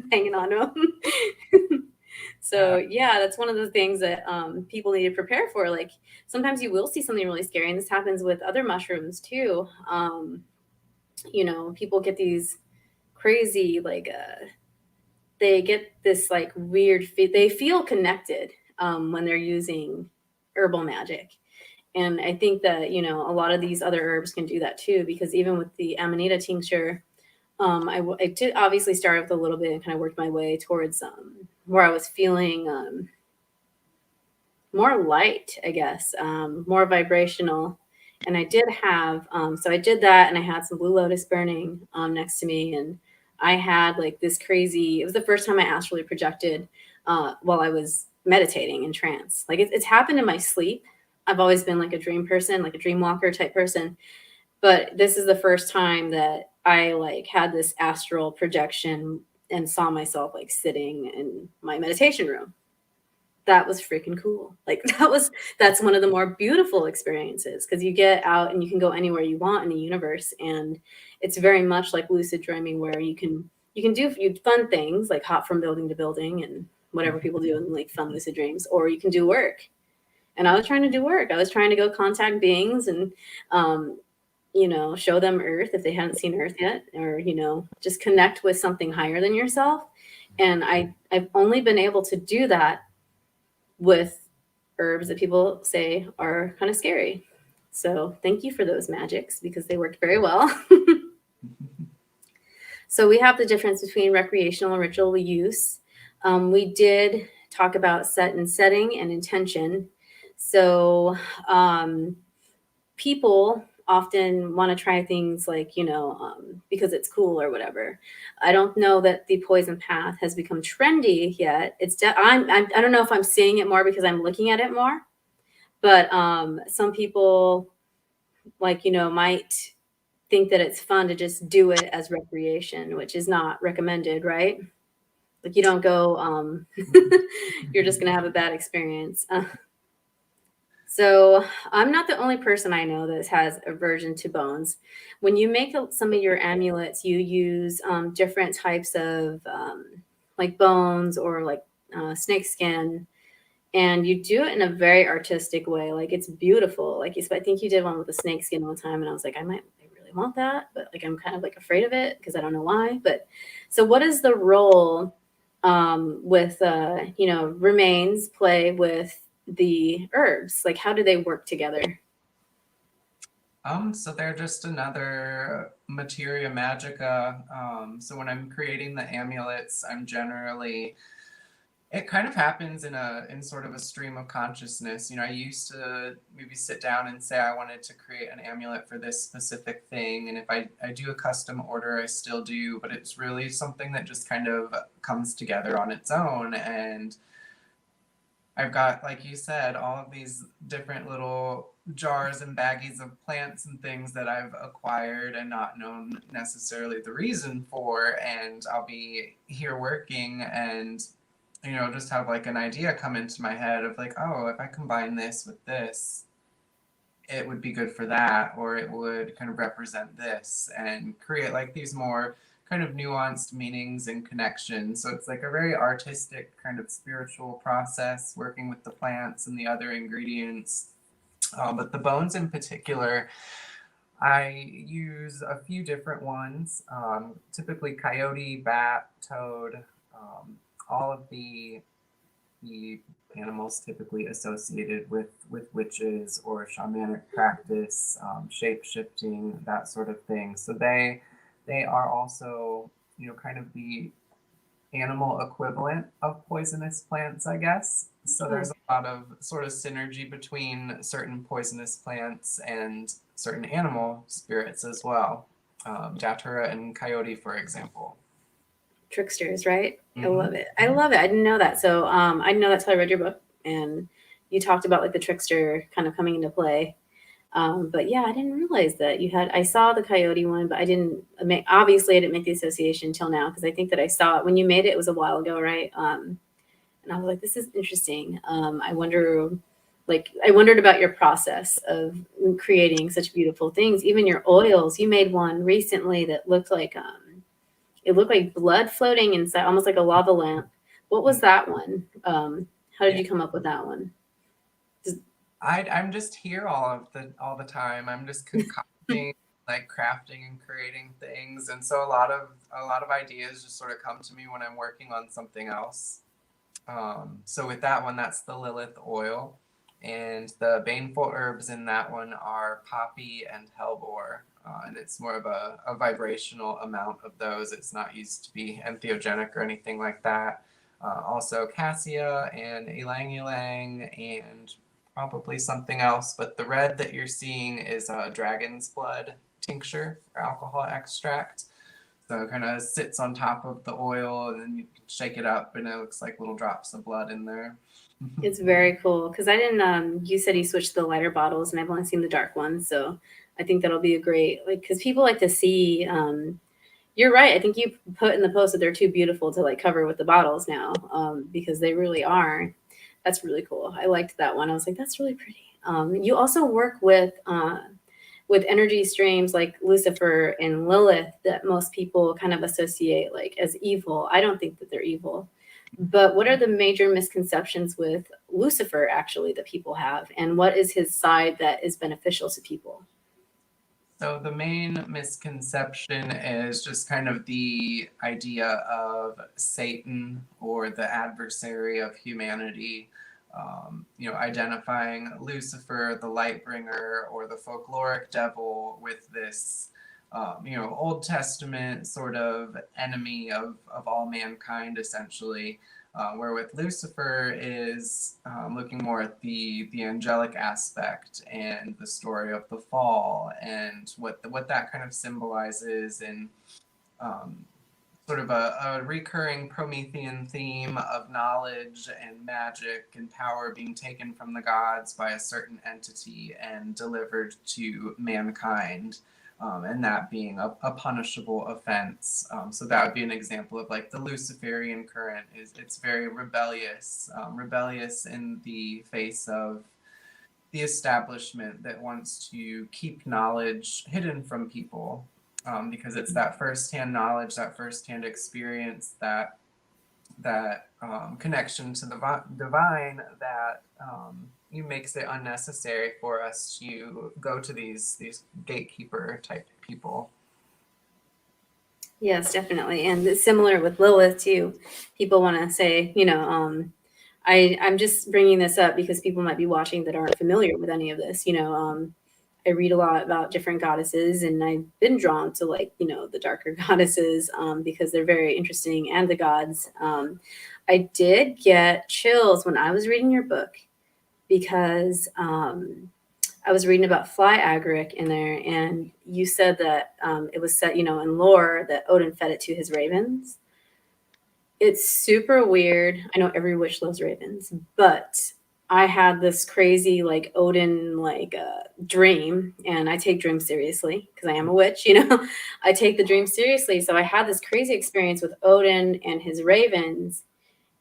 hanging on to them. So yeah, that's one of the things that people need to prepare for. Like, sometimes you will see something really scary, and this happens with other mushrooms too. You know, people get these crazy, like, they get this like weird, they feel connected when they're using herbal magic. And I think that, you know, a lot of these other herbs can do that too, because even with the amanita tincture, I did obviously start with a little bit and kind of worked my way towards where I was feeling more light, I guess, more vibrational. And I did have, so I did that, and I had some blue lotus burning next to me. And I had like this crazy, it was the first time I astrally projected while I was meditating in trance. Like, it's happened in my sleep. I've always been like a dream person, like a dream walker type person. But this is the first time that I like had this astral projection and saw myself like sitting in my meditation room. That was freaking cool. Like, that's one of the more beautiful experiences, because you get out and you can go anywhere you want in the universe. And it's very much like lucid dreaming, where you can do fun things like hop from building to building and whatever people do in like fun lucid dreams, or you can do work. And I was trying to do work. I was trying to go contact beings and, you know, show them Earth if they hadn't seen Earth yet, or, you know, just connect with something higher than yourself. And I've only been able to do that with herbs that people say are kind of scary. So thank you for those magics, because they worked very well. So we have the difference between recreational and ritual use. We did talk about set and setting and intention. So people often want to try things like, you know, because it's cool or whatever. I don't know that the poison path has become trendy yet. I don't know if I'm seeing it more because I'm looking at it more, but some people, like, you know, might think that it's fun to just do it as recreation, which is not recommended, right? Like, you don't go, you're just going to have a bad experience. So I'm not the only person I know that has aversion to bones. When you make some of your amulets, you use different types of like bones or like snake skin, and you do it in a very artistic way. Like, it's beautiful. Like, I think you did one with a snake skin one time, and I was like, I really want that, but like I'm kind of like afraid of it because I don't know why. But so what is the role with you know, remains play with the herbs? Like, how do they work together? So they're just another materia magica. So when I'm creating the amulets, I'm generally, it kind of happens in sort of a stream of consciousness. You know, I used to maybe sit down and say I wanted to create an amulet for this specific thing, and if I do a custom order, I still do, but it's really something that just kind of comes together on its own. And I've got, like you said, all of these different little jars and baggies of plants and things that I've acquired and not known necessarily the reason for. And I'll be here working and, you know, just have like an idea come into my head of like, oh, if I combine this with this, it would be good for that, or it would kind of represent this, and create like these more kind of nuanced meanings and connections. So it's like a very artistic kind of spiritual process working with the plants and the other ingredients. But the bones in particular, I use a few different ones, typically coyote, bat, toad, all of the animals typically associated with witches or shamanic practice, shape shifting, that sort of thing. So they are also, you know, kind of the animal equivalent of poisonous plants, I guess. So there's a lot of sort of synergy between certain poisonous plants and certain animal spirits as well. Datura and coyote, for example. Tricksters, right? Mm-hmm. I love it. I love it. I didn't know that. So I didn't know that till I read your book, and you talked about like the trickster kind of coming into play. But yeah, I didn't realize that you had. I saw the coyote one, but I didn't make. Obviously, I didn't make the association until now, because I think that I saw it when you made it. It was a while ago, right? And I was like, this is interesting. I wondered about your process of creating such beautiful things. Even your oils. You made one recently that looked like it looked like blood floating inside, almost like a lava lamp. What was that one? How did you come up with that one? I'm just here all the time. I'm just concocting, like crafting and creating things, and so a lot of ideas just sort of come to me when I'm working on something else. So with that one, that's the Lilith oil, and the baneful herbs in that one are poppy and hellebore, and it's more of a vibrational amount of those. It's not used to be entheogenic or anything like that. Also cassia and ylang ylang and probably something else, but the red that you're seeing is a dragon's blood tincture or alcohol extract. So it kind of sits on top of the oil, and then you can shake it up, and it looks like little drops of blood in there. It's very cool, because I didn't. You said you switched to the lighter bottles, and I've only seen the dark ones, so I think that'll be a great, like, because people like to see. You're right. I think you put in the post that they're too beautiful to like cover with the bottles now, because they really are. That's really cool. I liked that one. I was like, that's really pretty. You also work with energy streams like Lucifer and Lilith that most people kind of associate like as evil. I don't think that they're evil. But what are the major misconceptions with Lucifer actually that people have, and what is his side that is beneficial to people? So the main misconception is just kind of the idea of Satan or the adversary of humanity. Identifying Lucifer, the light bringer, or the folkloric devil with this, Old Testament sort of enemy of all mankind, essentially. Where with Lucifer is looking more at the angelic aspect and the story of the fall and what that kind of symbolizes, and sort of a recurring Promethean theme of knowledge and magic and power being taken from the gods by a certain entity and delivered to mankind. And that being a punishable offense. So that would be an example of like the Luciferian current. It's very rebellious, rebellious in the face of the establishment that wants to keep knowledge hidden from people, because it's that firsthand knowledge, that firsthand experience, that connection to the divine that makes it unnecessary for us to go to these gatekeeper type people. Yes, definitely. And it's similar with Lilith too. People want to say, I'm just bringing this up because people might be watching that aren't familiar with any of this. I read a lot about different goddesses, and I've been drawn to the darker goddesses because they're very interesting, and the gods. I did get chills when I was reading your book because I was reading about fly agaric in there, and you said that it was said, in lore that Odin fed it to his ravens. It's super weird. I know every witch loves ravens, but I had this crazy Odin dream, and I take dreams seriously because I am a witch. I take the dream seriously. So I had this crazy experience with Odin and his ravens,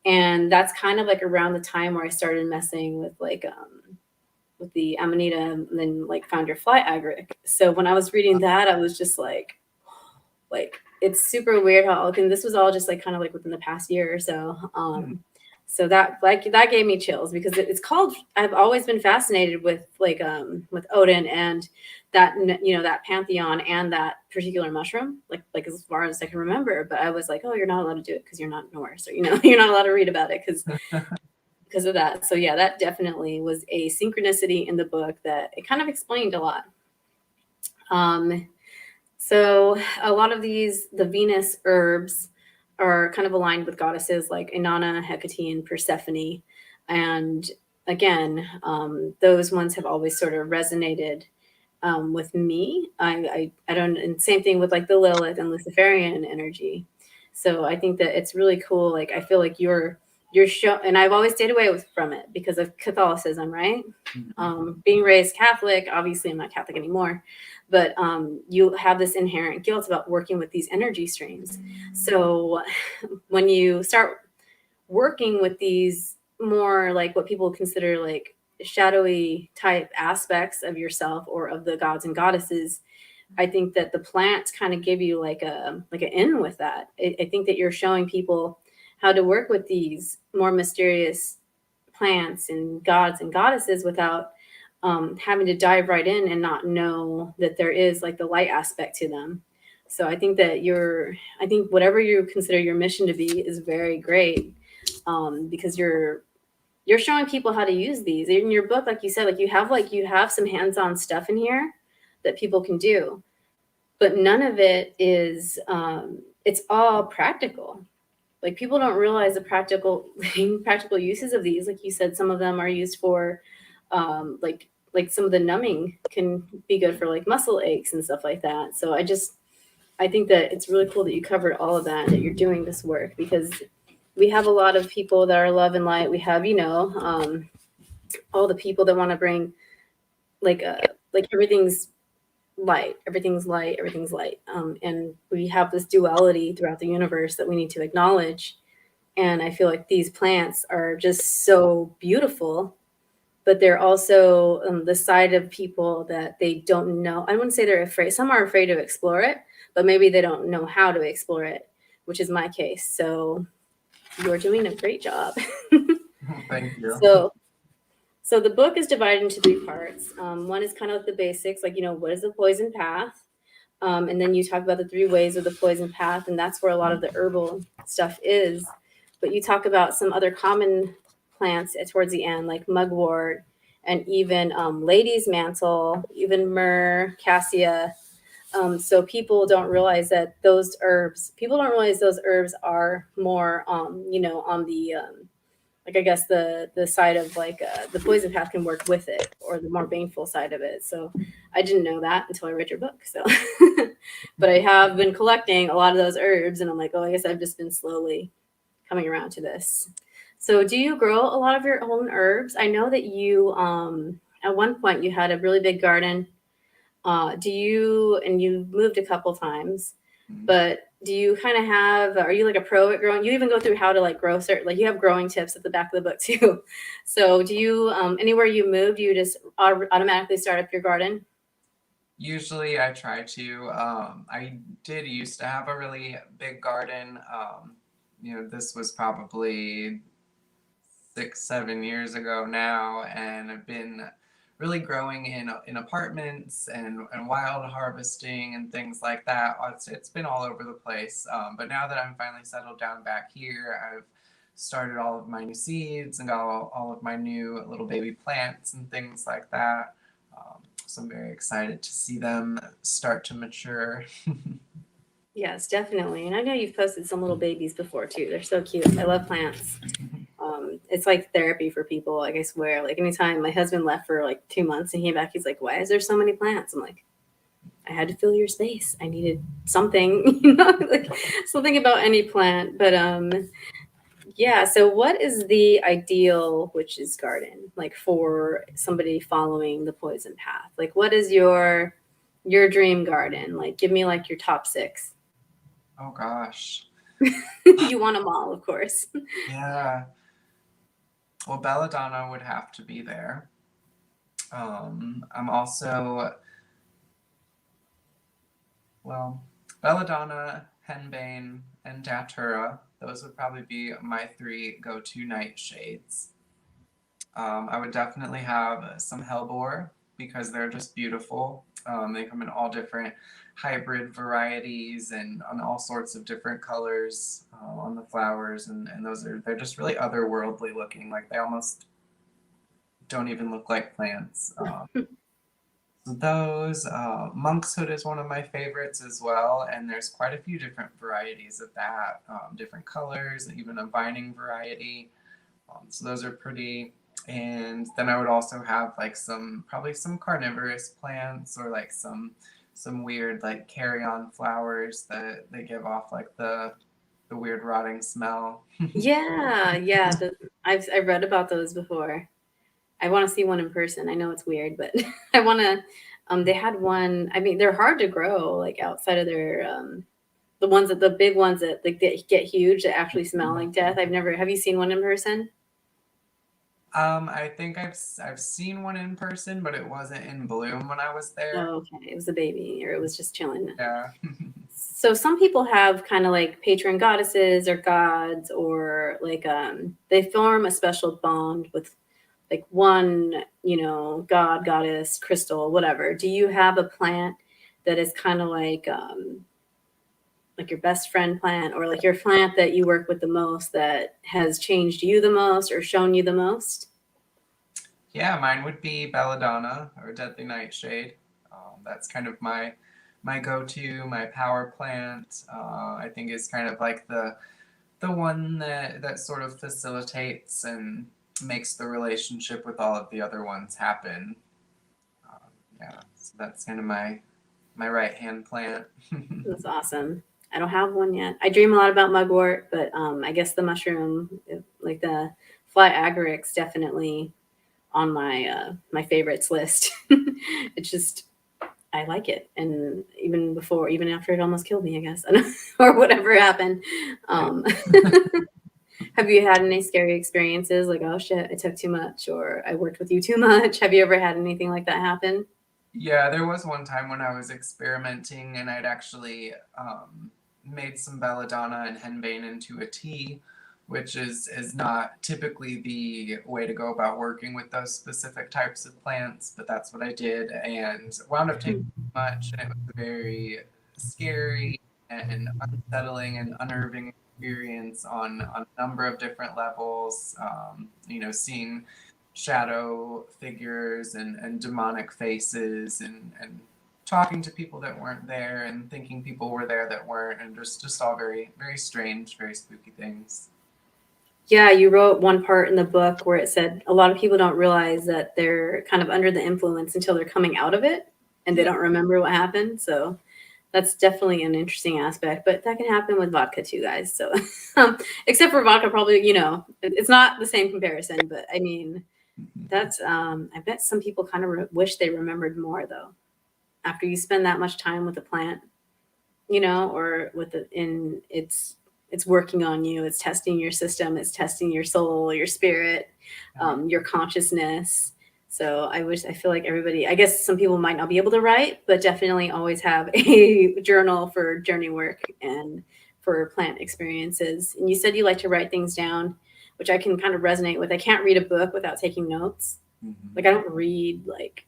and that's kind of like around the time where I started messing with with the Amanita, and then found your fly agaric. So when I was reading that, I was just like it's super weird how and this was all just kind of within the past year or so. So that that gave me chills because it's called. I've always been fascinated with with Odin and that that pantheon and that particular mushroom like as far as I can remember. But I was like, oh, you're not allowed to do it because you're not Norse, or you're not allowed to read about it because of that. So yeah, that definitely was a synchronicity in the book that it kind of explained a lot. So a lot of the Venus herbs are kind of aligned with goddesses like Inanna, Hecate, and Persephone. And again, those ones have always sort of resonated with me. I don't, and same thing with the Lilith and Luciferian energy. So I think that it's really cool. I feel like you're show, and I've always stayed away from it because of Catholicism, right? Being raised Catholic, obviously I'm not Catholic anymore, but you have this inherent guilt about working with these energy streams. So when you start working with these more what people consider shadowy type aspects of yourself or of the gods and goddesses, I think that the plants kind of give you an in with that. I think that you're showing people how to work with these more mysterious plants and gods and goddesses without having to dive right in and not know that there is the light aspect to them. So I think that I think whatever you consider your mission to be is very great, because you're showing people how to use these in your book. Like you said, you have some hands-on stuff in here that people can do, but none of it is it's all practical. People don't realize the practical uses of these. Like you said, some of them are used for like some of the numbing can be good for muscle aches and stuff like that. So I think that it's really cool that you covered all of that you're doing this work, because we have a lot of people that are love and light. We have all the people that want to bring everything's light, everything's light, everything's light. And we have this duality throughout the universe that we need to acknowledge. And I feel like these plants are just so beautiful, but they're also the side of people that they don't know. I wouldn't say they're afraid. Some are afraid to explore it, but maybe they don't know how to explore it, which is my case. So You're doing a great job. Thank you. So the book is divided into three parts. One is kind of the basics, like, what is the poison path? And then you talk about the three ways of the poison path, and that's where a lot of the herbal stuff is. But you talk about some other common plants towards the end, like mugwort, and even lady's mantle, even myrrh, cassia. So people don't realize that those herbs, are more, on the, like, I guess the side of like the poison path can work with it, or the more baneful side of it. So I didn't know that until I read your book. So, but I have been collecting a lot of those herbs, and I'm like, oh, I guess I've just been slowly coming around to this. So do you grow a lot of your own herbs? I know that you, at one point you had a really big garden. And you moved a couple times, but do you kind of are you like a pro at growing? You even go through how to like grow certain, like you have growing tips at the back of the book too. So do you, anywhere you moved, you just automatically start up your garden? Usually I try to. I did used to have a really big garden. This was probably 6-7 years ago now, and I've been really growing in apartments and wild harvesting and things like that. It's been all over the place. But now that I'm finally settled down back here, I've started all of my new seeds and got all of my new little baby plants and things like that. So I'm very excited to see them start to mature. Yes, definitely. And I know you've posted some little babies before too. They're so cute. I love plants. It's like therapy for people. Like, I swear, like anytime my husband left for like 2 months and he came back, he's like, why is there so many plants? I'm like, I had to fill your space. I needed something, like something about any plant. But yeah. So what is the ideal witch's garden like for somebody following the poison path? Like, what is your dream garden? Like, give me like your top 6. Oh gosh. You want them all, of course. Yeah. Well, belladonna would have to be there. I'm also, belladonna, henbane, and datura. Those would probably be my 3 go-to nightshades. I would definitely have some hellebore because they're just beautiful. They come in all different hybrid varieties and on all sorts of different colors on the flowers, and they're just really otherworldly looking. Like they almost don't even look like plants. Those monkshood is one of my favorites as well, and there's quite a few different varieties of that, different colors, and even a vining variety. So those are pretty. And then I would also have like probably some carnivorous plants, or like some weird like carry-on flowers that they give off like the weird rotting smell. Yeah. I've read about those before. I want to see one in person. I know it's weird, but I want to. They had one. I mean, they're hard to grow, like outside of their the big ones that like that get huge that actually smell like death. Have you seen one in person? I think I've seen one in person, but it wasn't in bloom when I was there. Oh, okay. It was a baby, or it was just chilling. Yeah. So some people have kind of like patron goddesses or gods, or like they form a special bond with like one, god, goddess, crystal, whatever. Do you have a plant that is kind of like your best friend plant, or like your plant that you work with the most, that has changed you the most or shown you the most? Yeah, mine would be belladonna or deadly nightshade. That's kind of my go-to, my power plant. I think is kind of like the one that sort of facilitates and makes the relationship with all of the other ones happen. Yeah, so that's kind of my right hand plant. That's awesome. I don't have one yet. I dream a lot about mugwort, but I guess the mushroom, like the fly agaric's, definitely on my favorites list. It's just, I like it, and even after it almost killed me, I guess, or whatever happened. Have you had any scary experiences, like, oh shit, I took too much, or I worked with you too much? Have you ever had anything like that happen? Yeah, there was one time when I was experimenting, and I'd actually made some belladonna and henbane into a tea which is not typically the way to go about working with those specific types of plants, but that's what I did, and wound up taking too much, and it was a very scary and unsettling and unnerving experience on a number of different levels. Seeing shadow figures and demonic faces and talking to people that weren't there and thinking people were there that weren't, and just all very, very strange, very spooky things. Yeah, you wrote one part in the book where it said a lot of people don't realize that they're kind of under the influence until they're coming out of it and they don't remember what happened. So that's definitely an interesting aspect, but that can happen with vodka too, guys. So except for vodka, probably, it's not the same comparison, but I mean, that's, I bet some people kind of wish they remembered more though, after you spend that much time with the plant, or with it's working on you. It's testing your system. It's testing your soul, your spirit, your consciousness. So I feel like everybody, I guess some people might not be able to write, but definitely always have a journal for journey work and for plant experiences. And you said you like to write things down, which I can kind of resonate with. I can't read a book without taking notes. Mm-hmm. Like I don't read like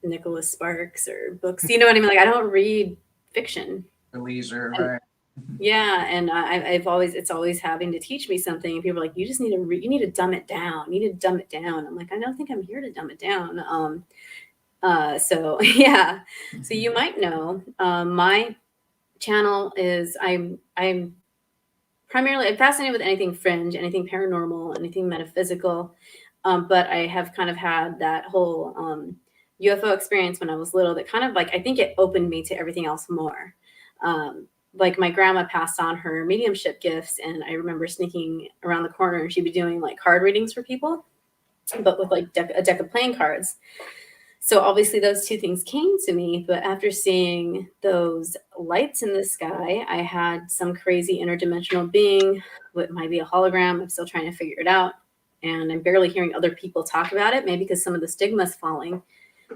Nicholas Sparks or books. You know what I mean? Like I don't read fiction. For leisure, right? Yeah, and it's always having to teach me something. People are like, you just need to you need to dumb it down. You need to dumb it down. I'm like, I don't think I'm here to dumb it down. So yeah. So you might know, my channel is I'm fascinated with anything fringe, anything paranormal, anything metaphysical. But I have kind of had that whole UFO experience when I was little that kind of like, I think it opened me to everything else more. Like my grandma passed on her mediumship gifts, and I remember sneaking around the corner and she'd be doing like card readings for people, but with like a deck of playing cards. So obviously those two things came to me, but after seeing those lights in the sky, I had some crazy interdimensional being, what might be a hologram. I'm still trying to figure it out. And I'm barely hearing other people talk about it, maybe because some of the stigma's falling.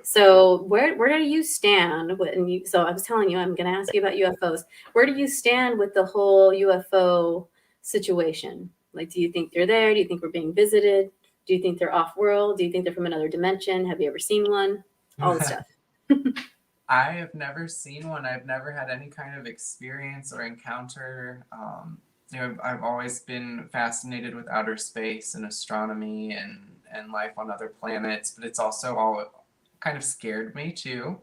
So where do you stand so I was telling you, I'm going to ask you about UFOs. Where do you stand with the whole UFO situation? Like, do you think they're there? Do you think we're being visited? Do you think they're off world? Do you think they're from another dimension? Have you ever seen one? All the stuff. I have never seen one. I've never had any kind of experience or encounter. I've always been fascinated with outer space and astronomy and life on other planets, but it's also all kind of scared me too.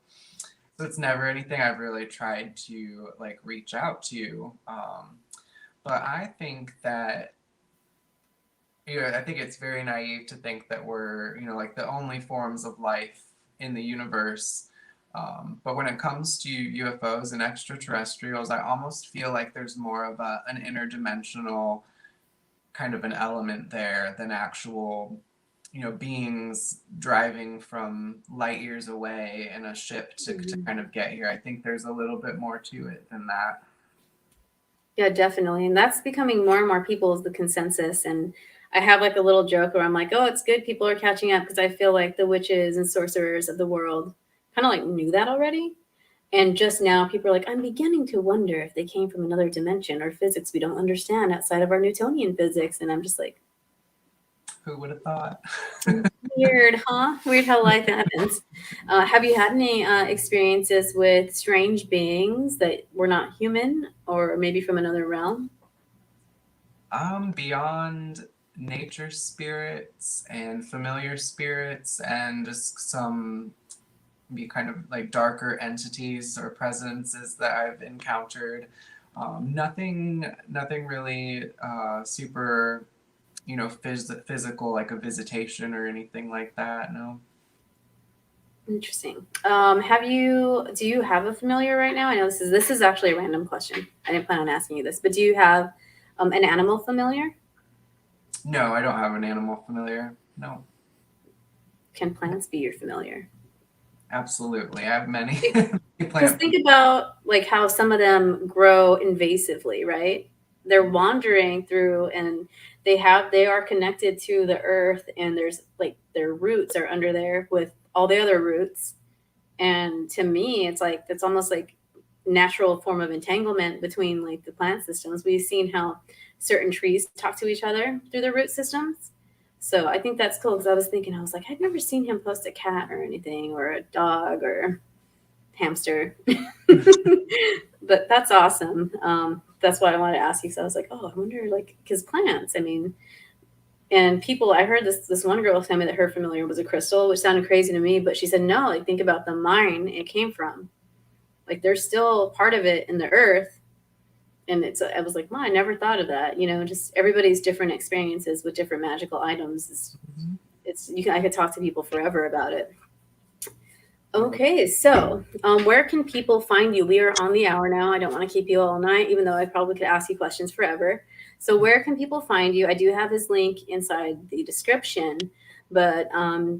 So it's never anything I've really tried to like reach out to. But I think that, I think it's very naive to think that we're, like the only forms of life in the universe. But when it comes to UFOs and extraterrestrials, I almost feel like there's more of an interdimensional kind of an element there than actual, beings driving from light years away in a ship to kind of get here. I think there's a little bit more to it than that. Yeah, definitely. And that's becoming more and more people is the consensus. And I have like a little joke where I'm like, oh, it's good people are catching up, because I feel like the witches and sorcerers of the world kind of like knew that already. And just now people are like, I'm beginning to wonder if they came from another dimension or physics we don't understand outside of our Newtonian physics. And I'm just like, who would have thought? Weird, huh? Weird how life happens. Have you had any experiences with strange beings that were not human or maybe from another realm? Beyond nature spirits and familiar spirits and just some kind of like darker entities or presences that I've encountered. Nothing really super, physical, like a visitation or anything like that. No. Interesting. Do you have a familiar right now? I know this is actually a random question. I didn't plan on asking you this, but do you have an animal familiar? No, I don't have an animal familiar. No. Can plants be your familiar? Absolutely. I have many. Because think about like how some of them grow invasively, right? They're wandering through and they are connected to the earth, and there's like their roots are under there with all the other roots. And to me, it's like, it's almost like natural form of entanglement between like the plant systems. We've seen how certain trees talk to each other through their root systems. So I think that's cool, because I was thinking, I was like, I've never seen him post a cat or anything, or a dog or hamster. But that's awesome. That's why I wanted to ask you. So I was like, oh, I wonder, like, because plants, I mean, and people, I heard this one girl tell me that her familiar was a crystal, which sounded crazy to me, but she said, no, like, think about the mine it came from. Like, there's still part of it in the earth. And I was like, I never thought of that. Just everybody's different experiences with different magical items. I could talk to people forever about it. Okay, so where can people find you? We are on the hour now. I don't want to keep you all night, even though I probably could ask you questions forever. So where can people find you? I do have his link inside the description, but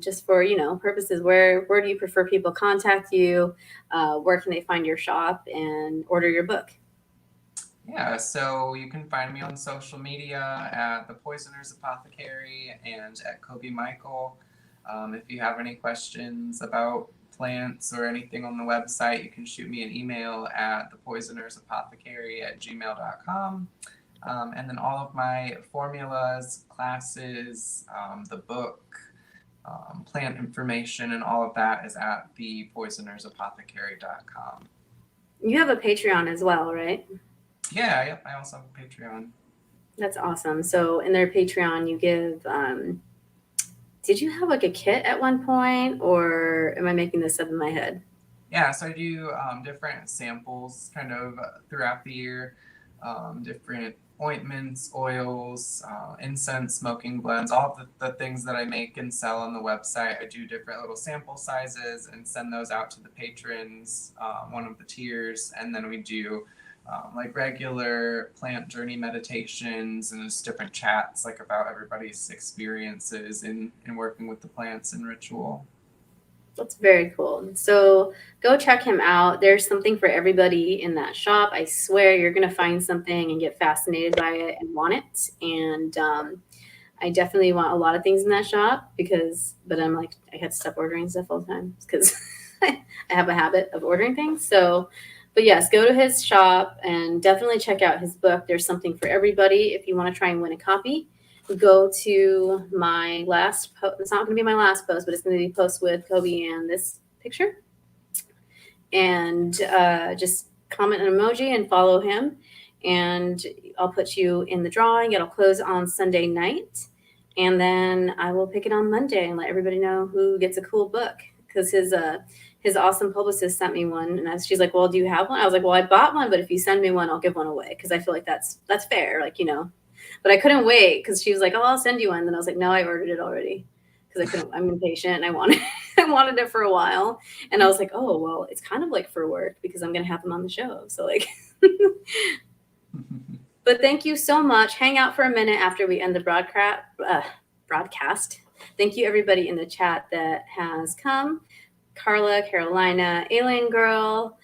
just for purposes, where do you prefer people contact you? Where can they find your shop and order your book? Yeah, so you can find me on social media at the Poisoner's Apothecary and at Coby Michael. If you have any questions about plants or anything on the website, you can shoot me an email at thepoisonersapothecary@gmail.com. And then all of my formulas, classes, the book, plant information, and all of that is at thepoisonersapothecary.com. You have a Patreon as well, right? Yeah, yep, I also have a Patreon. That's awesome. So in their Patreon, you give, did you have like a kit at one point, or am I making this up in my head? Yeah, so I do different samples kind of throughout the year, different ointments, oils, incense, smoking blends, all of the things that I make and sell on the website. I do different little sample sizes and send those out to the patrons, one of the tiers, and then we do like regular plant journey meditations and just different chats like about everybody's experiences in working with the plants and ritual. That's very cool. So go check him out. There's something for everybody in that shop. I swear you're going to find something and get fascinated by it and want it. And I definitely want a lot of things in that shop but I'm like, I had to stop ordering stuff all the time because I have a habit of ordering things. So, but yes, go to his shop and definitely check out his book. There's something for everybody. If you want to try and win a copy, go to my last post. It's not going to be my last post, but it's going to be post with Coby and this picture. And just comment an emoji and follow him. And I'll put you in the drawing. It'll close on Sunday night. And then I will pick it on Monday and let everybody know who gets a cool book. Because his awesome publicist sent me one, and she's like, well, do you have one? I was like, well, I bought one, but if you send me one, I'll give one away, because I feel like that's fair, like, but I couldn't wait, because she was like, oh, I'll send you one. Then I was like, no, I ordered it already, because I'm impatient and I wanted it for a while. And I was like, oh, well, it's kind of like for work, because I'm gonna have them on the show, so like But thank you so much. Hang out for a minute after we end the broadcast. Thank you everybody in the chat that has come. Carla, Carolina, Alien Girl,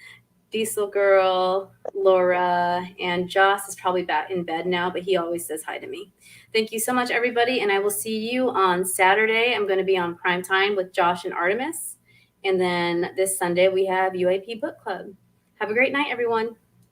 Diesel Girl, Laura, and Joss is probably back in bed now, but he always says hi to me. Thank you so much, everybody, and I will see you on Saturday. I'm going to be on Prime Time with Josh and Artemis. And then this Sunday, we have UAP Book Club. Have a great night, everyone.